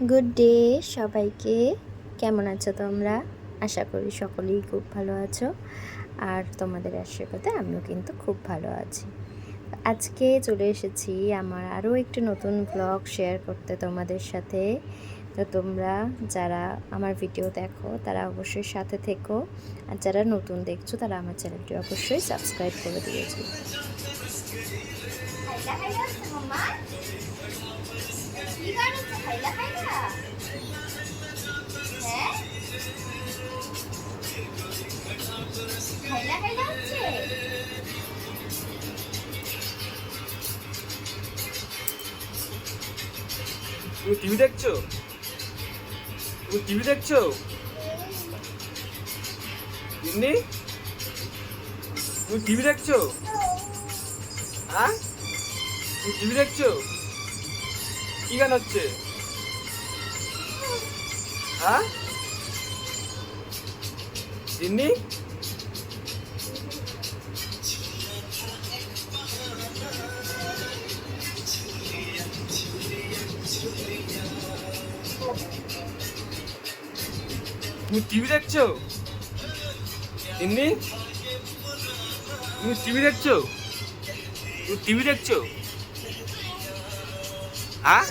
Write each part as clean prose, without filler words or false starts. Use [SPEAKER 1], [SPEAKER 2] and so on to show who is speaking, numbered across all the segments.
[SPEAKER 1] Good day সবাইকে। কেমন আছো তোমরা? আশা করি সকলেই খুব ভালো আছো, আর তোমাদের আশীর্বাদে আমিও কিন্তু খুব ভালো আছি। আজকে চলে এসেছি আমার আরও একটি নতুন ব্লগ শেয়ার করতে তোমাদের সাথে। তো তোমরা যারা আমার ভিডিও দেখো তারা অবশ্যই সাথে থেকো, আর যারা নতুন দেখছো তারা আমার চ্যানেলটি অবশ্যই সাবস্ক্রাইব করে দিয়েছো।
[SPEAKER 2] তুমি টিভি দেখছো? তুমি টিভি দেখছো? ইন্নি, তুমি টিভি দেখছো? হ্যাঁ, তুমি টিভি দেখছো? কি গান হচ্ছে? হ্যাঁ, ইন্নি, তুমি টিভি দেখছো? ইন্নি, তুমি টিভি দেখছো? তুমি টিভি দেখছো? হ্যাঁ,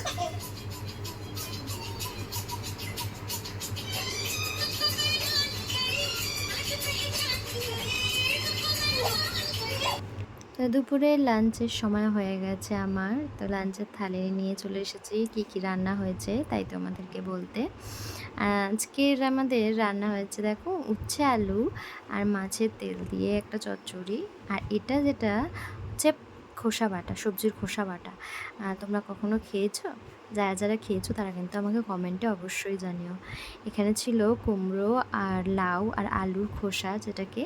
[SPEAKER 1] তো দুপুরে লাঞ্চের সময় হয়ে গেছে আমার। তো লাঞ্চের থালি নিয়ে চলে এসেছি কি কি রান্না হয়েছে তাই তোমাদেরকে বলতে। আজকের আমাদের রান্না হয়েছে দেখো, উচ্ছে আলু আর মাছের তেল দিয়ে একটা চচ্চড়ি। আর এটা যেটা হচ্ছে খোসা বাটা, সবজির খোসা বাটা। তোমরা কখনো খেয়েছো? যারা যারা খেয়েছো তারা কিন্তু আমাকে কমেন্টে অবশ্যই জানিও। এখানে ছিল কুমড়ো আর লাউ আর আলুর খোসা, যেটাকে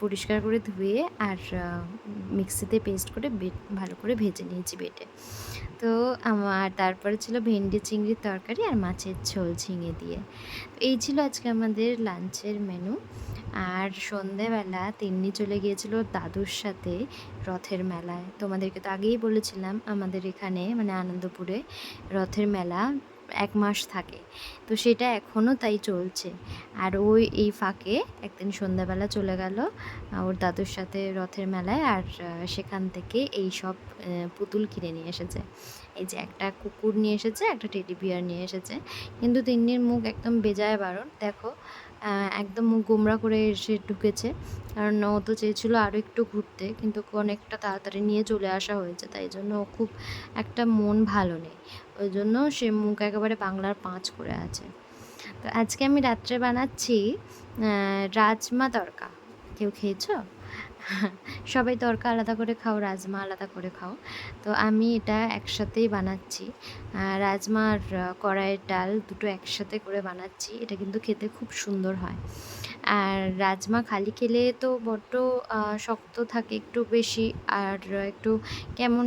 [SPEAKER 1] পরিষ্কার করে ধুয়ে আর মিক্সিতে পেস্ট করে ভালো করে ভেজে নিয়েছি বেটে। তো আমার তারপরে ছিল ভেন্ডি চিংড়ির তরকারি আর মাছের ঝোল ঝিঙে দিয়ে। তো এই ছিল আজকে আমাদের লাঞ্চের মেনু। আর সন্ধেবেলা তিন্নি চলে গিয়েছিল দাদুর সাথে রথের মেলায়। তোমাদেরকে তো আগেই বলেছিলাম আমাদের এখানে মানে আনন্দপুরে রথের মেলা 1 মাস থাকে। তো সেটা এখনও তাই চলছে। আর ওই এই ফাঁকে একদিন সন্ধ্যাবেলা চলে গেল ওর দাদুর সাথে রথের মেলায়। আর সেখান থেকে এই সব পুতুল কিনে নিয়ে এসেছে। এই যে একটা কুকুর নিয়ে এসেছে, একটা টেডি বিয়ার নিয়ে এসেছে। কিন্তু তিন্নির মুখ একদম বেজায় বারণ, দেখো একদম মুখ গোমড়া করে এসে ঢুকেছে। কারণ ও তো চেয়েছিলো আরও একটু ঘুরতে, কিন্তু অনেকটা তাড়াতাড়ি নিয়ে চলে আসা হয়েছে, তাই জন্য ও খুব একটা মন ভালো নেই। ওই জন্য সে মুখ একেবারে বাংলার 5 করে আছে। তো আজকে আমি রাত্রে বানাচ্ছি রাজমা তড়কা। কেউ খেয়েছো? সবাই তড়কা আলাদা করে খাও, রাজমা আলাদা করে খাও। তো আমি এটা একসাথেই বানাচ্ছি। রাজমা আর কড়াইয়ের ডাল দুটো একসাথে করে বানাচ্ছি। এটা কিন্তু খেতে খুব সুন্দর হয়। আর রাজমা খালি খেলে তো বড্ড শক্ত থাকে একটু বেশি, আর একটু কেমন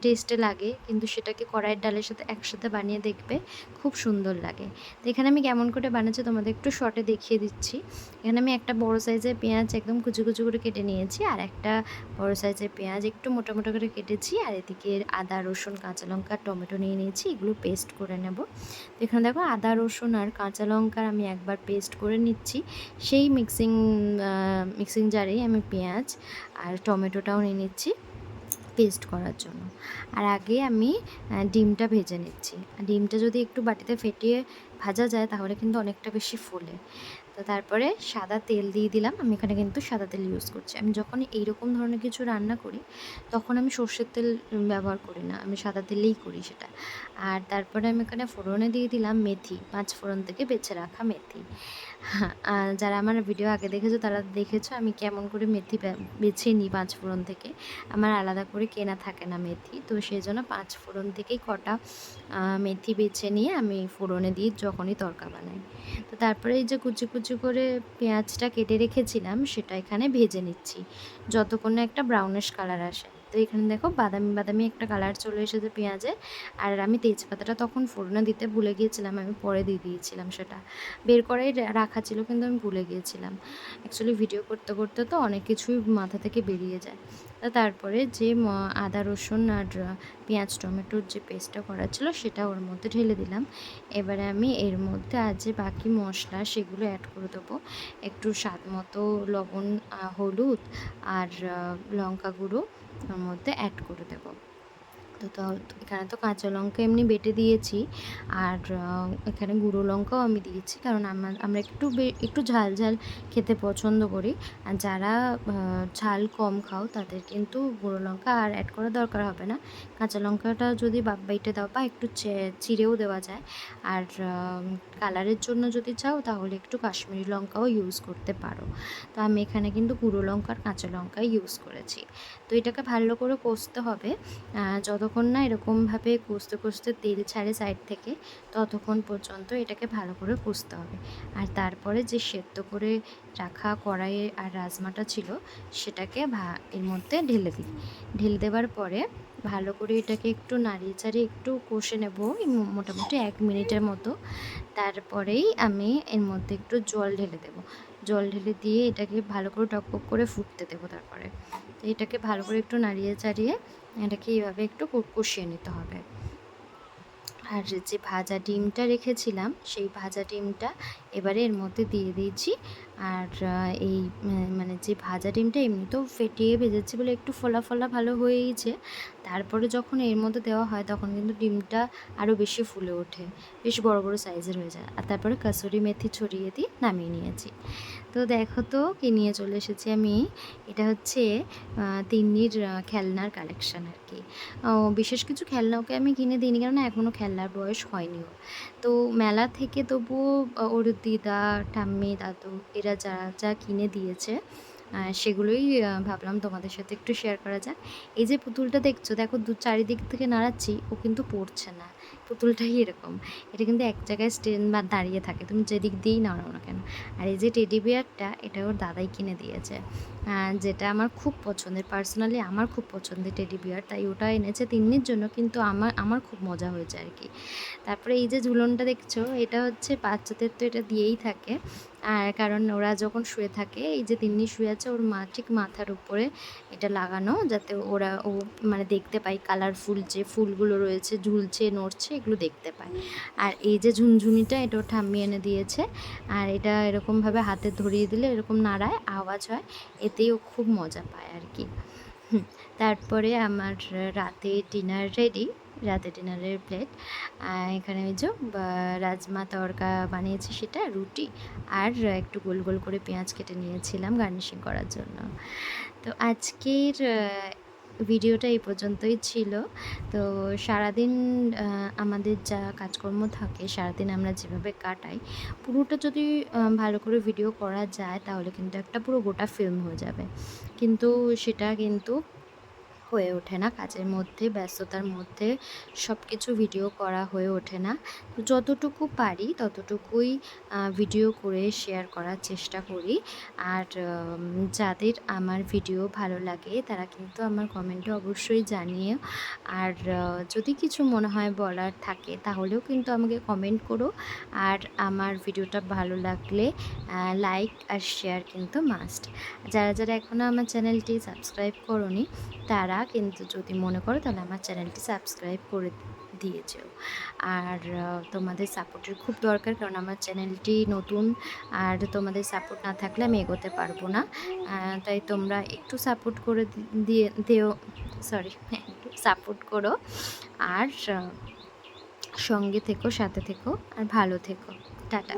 [SPEAKER 1] টেস্টে লাগে, কিন্তু সেটাকে কড়াইয়ের ডালের সাথে একসাথে বানিয়ে দেখবে, খুব সুন্দর লাগে। তো এখানে আমি কেমন করে বানাচ্ছি তোমাদের একটু শর্টে দেখিয়ে দিচ্ছি। এখানে আমি একটা বড় সাইজের পেঁয়াজ একদম কুচি কুচি করে কেটে নিয়েছি, আর একটা বড় সাইজের পেঁয়াজ একটু মোটা মোটা করে কেটেছি, আর এদিকে আদা রসুন কাঁচা লঙ্কা টমেটো নিয়ে নিয়েছি, এগুলো পেস্ট করে নেব। তো এখানে দেখো আদা রসুন আর কাঁচা লঙ্কার আমি একবার পেস্ট করে নিচ্ছি। সেই মিক্সিং জারেই আমি পেঁয়াজ আর টমেটোটাও নিয়ে নিচ্ছি পেস্ট করার জন্য। আর আগে আমি ডিমটা ভেজে নিচ্ছি। ডিমটা যদি একটু বাটিতে ফেটিয়ে ভাজা যায় তাহলে কিন্তু অনেকটা বেশি ফোলে। তো তারপরে সাদা তেল দিয়ে দিলাম। আমি এখানে কিন্তু সাদা তেল ইউজ করছি। আমি যখন এইরকম ধরনের কিছু রান্না করি তখন আমি সর্ষের তেল ব্যবহার করি না, আমি সাদা তেলেই করি সেটা। আর তারপরে আমি এখানে ফোড়নে দিয়ে দিলাম মেথি, 5 ফোড়ন থেকে বেছে রাখা মেথি। হ্যাঁ, যারা আমার ভিডিও আগে দেখেছো তারা দেখেছো আমি কেমন করে মেথি বেছে নিই 5 ফোড়ন থেকে। আমার আলাদা করে কেনা থাকে না মেথি, তো সেই জন্য 5 ফোড়ন থেকেই কটা মেথি বেছে নিয়ে আমি ফোড়নে দিই যখনই তড়কা বানাই। তো তারপরে এই যে কুচি কুচি করে পেঁয়াজটা কেটে রেখেছিলাম সেটা এখানে ভেজে নিচ্ছি যতক্ষণ না একটা ব্রাউনিশ কালার আসে। তো এখানে দেখো বাদামি বাদামি একটা কালার চলে এসেছে পেঁয়াজের। আর আমি তেজপাতাটা তখন ফোড়নে দিতে ভুলে গিয়েছিলাম, আমি পরে দিয়ে দিয়েছিলাম, সেটা বের করেই রাখা ছিল কিন্তু আমি ভুলে গিয়েছিলাম। অ্যাকচুয়ালি ভিডিও করতে করতে তো অনেক কিছুই মাথা থেকে বেরিয়ে যায়। তো তারপরে যে আদা রসুন আর পেঁয়াজ টমেটোর যে পেস্টটা করা ছিল সেটা ওর মধ্যে ঢেলে দিলাম। এবারে আমি এর মধ্যে আর যে বাকি মশলা সেগুলো অ্যাড করে দেবো। একটু স্বাদ মতো লবণ, হলুদ আর লঙ্কা গুঁড়ো ওর মধ্যে অ্যাড করে দেবো। তো এখানে তো কাঁচা লঙ্কা এমনি বেটে দিয়েছি, আর এখানে গুঁড়ো লঙ্কাও আমি দিয়েছি, কারণ আমরা একটু ঝাল ঝাল খেতে পছন্দ করি। আর যারা ঝাল কম খাও তাদের কিন্তু গুঁড়ো লঙ্কা আর অ্যাড করার দরকার হবে না। কাঁচা লঙ্কাটা যদি বেটে দাও বা একটু চিড়েও দেওয়া যায়। আর কালারের জন্য যদি চাও তাহলে একটু কাশ্মীরি লঙ্কাও ইউজ করতে পারো। তো আমি এখানে কিন্তু গুঁড়ো লঙ্কা আর কাঁচা লঙ্কাই ইউজ করেছি। তো এটাকে ভালো করে কষতে হবে, যতক্ষণ না এরকমভাবে কষতে কষতে তেল ছাড়ে সাইড থেকে, ততক্ষণ পর্যন্ত এটাকে ভালো করে কষতে হবে। আর তারপরে যে সেদ্ধ করে রাখা কড়াইয়ে আর রাজমাটা ছিল সেটাকে এর মধ্যে ঢেলে দেওয়ার পরে ভালো করে এটাকে একটু নাড়িয়ে চাড়িয়ে একটু কষে নেব মোটামুটি 1 মিনিটের মতো। তারপরেই আমি এর মধ্যে একটু জল ঢেলে দেবো। জল ঢেলে দিয়ে এটাকে ভালো করে টকবক করে ফুটতে দেবো। তারপরে তো এটাকে ভালো করে একটু নাড়িয়ে চাড়িয়ে এটাকে এইভাবে একটু কষিয়ে নিতে হবে। আর যে ভাজা ডিমটা রেখেছিলাম সেই ভাজা ডিমটা এবারে এর মধ্যে দিয়ে দিয়েছি। আর এই মানে যে ভাজা ডিমটা এমনিতেও ফেটিয়ে ভেজেছি বলে একটু ফোলা ফোলা ভালো হয়েইছে, তারপরে যখন এর মধ্যে দেওয়া হয় তখন কিন্তু ডিমটা আরও বেশি ফুলে ওঠে, বেশ বড় বড় সাইজের হয়ে যায়। আর তারপরে কাসুরি মেথি ছড়িয়ে দিয়ে নামিয়ে নিয়েছি। তো দেখো তো কি নিয়ে চলে এসেছি আমি। এটা হচ্ছে তিন্নির খেলনার কালেকশান আর কি। বিশেষ কিছু খেলনা ওকে আমি কিনে দিইনি, কেননা এখনও খেলনার বয়স হয়নি ওর। তো মেলা থেকে তবুও ওর দিদা, ঠাম্মি, দাদু এরা যা কিনে দিয়েছে সেগুলোই ভাবলাম তোমাদের সাথে একটু শেয়ার করা যাক। এই যে পুতুলটা দেখছো, দেখো চারিদিক থেকে নাড়াচ্ছি, ও কিন্তু পড়ছে না। পুতুলটাই এরকম, এটা কিন্তু এক জায়গায় স্ট্যান্ড বা দাঁড়িয়ে থাকে, তুমি যেদিক দিয়েই নাড়াও না কেন। আর এই যে টেডি বিয়ারটা, এটা ওর দাদাই কিনে দিয়েছে, যেটা আমার খুব পছন্দের, পার্সোনালি আমার খুব পছন্দের টেডি বিয়ার, তাই ওটা এনেছে তিন্নির জন্য, কিন্তু আমার খুব মজা হয়েছে আর কি। তারপরে এই যে ঝুলনটা দেখছো, এটা হচ্ছে বাচ্চাদের তো এটা দিয়েই থাকে। আর কারণ ওরা যখন শুয়ে থাকে, এই যে তিন্নি শুয়ে আছে ওর ঠিক মাথার উপরে এটা লাগানো, যাতে ও মানে দেখতে পায় কালারফুল যে ফুলগুলো রয়েছে, ঝুলছে নড়ছে, এগুলো দেখতে পায়। আর এই যে ঝুনঝুনিটা, এটা ও ঠাম্মি এনে দিয়েছে। আর এটা এরকমভাবে হাতে ধরিয়ে দিলে এরকম নাড়ায়, আওয়াজ হয়, এতেই ও খুব মজা পায় আর কি। তারপরে আমার রাতে ডিনার রেডি, রাতে ডিনারের প্লেট। এখানে ওই যে রাজমা তড়কা বানিয়েছি, সেটা রুটি আর একটু গোল গোল করে পেঁয়াজ কেটে নিয়েছিলাম গার্নিশিং করার জন্য। তো আজকের ভিডিওটা এই পর্যন্তই ছিল। তো সারাদিন আমাদের যা কাজকর্ম থাকে, সারাদিন আমরা যেভাবে কাটাই, পুরোটা যদি ভালো করে ভিডিও করা যায় তাহলে কিন্তু একটা পুরো গোটা ফিল্ম হয়ে যাবে। কিন্তু সেটা কিন্তু হয়ে ওঠে না, কাজের মধ্যে ব্যস্ততার মধ্যে সব কিছু ভিডিও করা হয়ে ওঠে না। তো যতটুকু পারি ততটুকুই ভিডিও করে শেয়ার করার চেষ্টা করি। আর যাদের আমার ভিডিও ভালো লাগে তারা কিন্তু আমার কমেন্টে অবশ্যই জানিও। আর যদি কিছু মনে হয় বলার থাকে তাহলেও কিন্তু আমাকে কমেন্ট করো। আর আমার ভিডিওটা ভালো লাগলে লাইক আর শেয়ার কিন্তু মাস্ট। যারা এখনও আমার চ্যানেলটি সাবস্ক্রাইব করোনি তারা কিন্তু যদি মনে করো তাহলে আমার চ্যানেলটি সাবস্ক্রাইব করে দিয়েছেও। আর তোমাদের সাপোর্টের খুব দরকার, কারণ আমার চ্যানেলটি নতুন, আর তোমাদের সাপোর্ট না থাকলে আমি এগোতে পারবো না। তাই তোমরা একটু সাপোর্ট করে একটু সাপোর্ট করো। আর সঙ্গে থেকো, সাথে থেকো, আর ভালো থেকো। টাটা।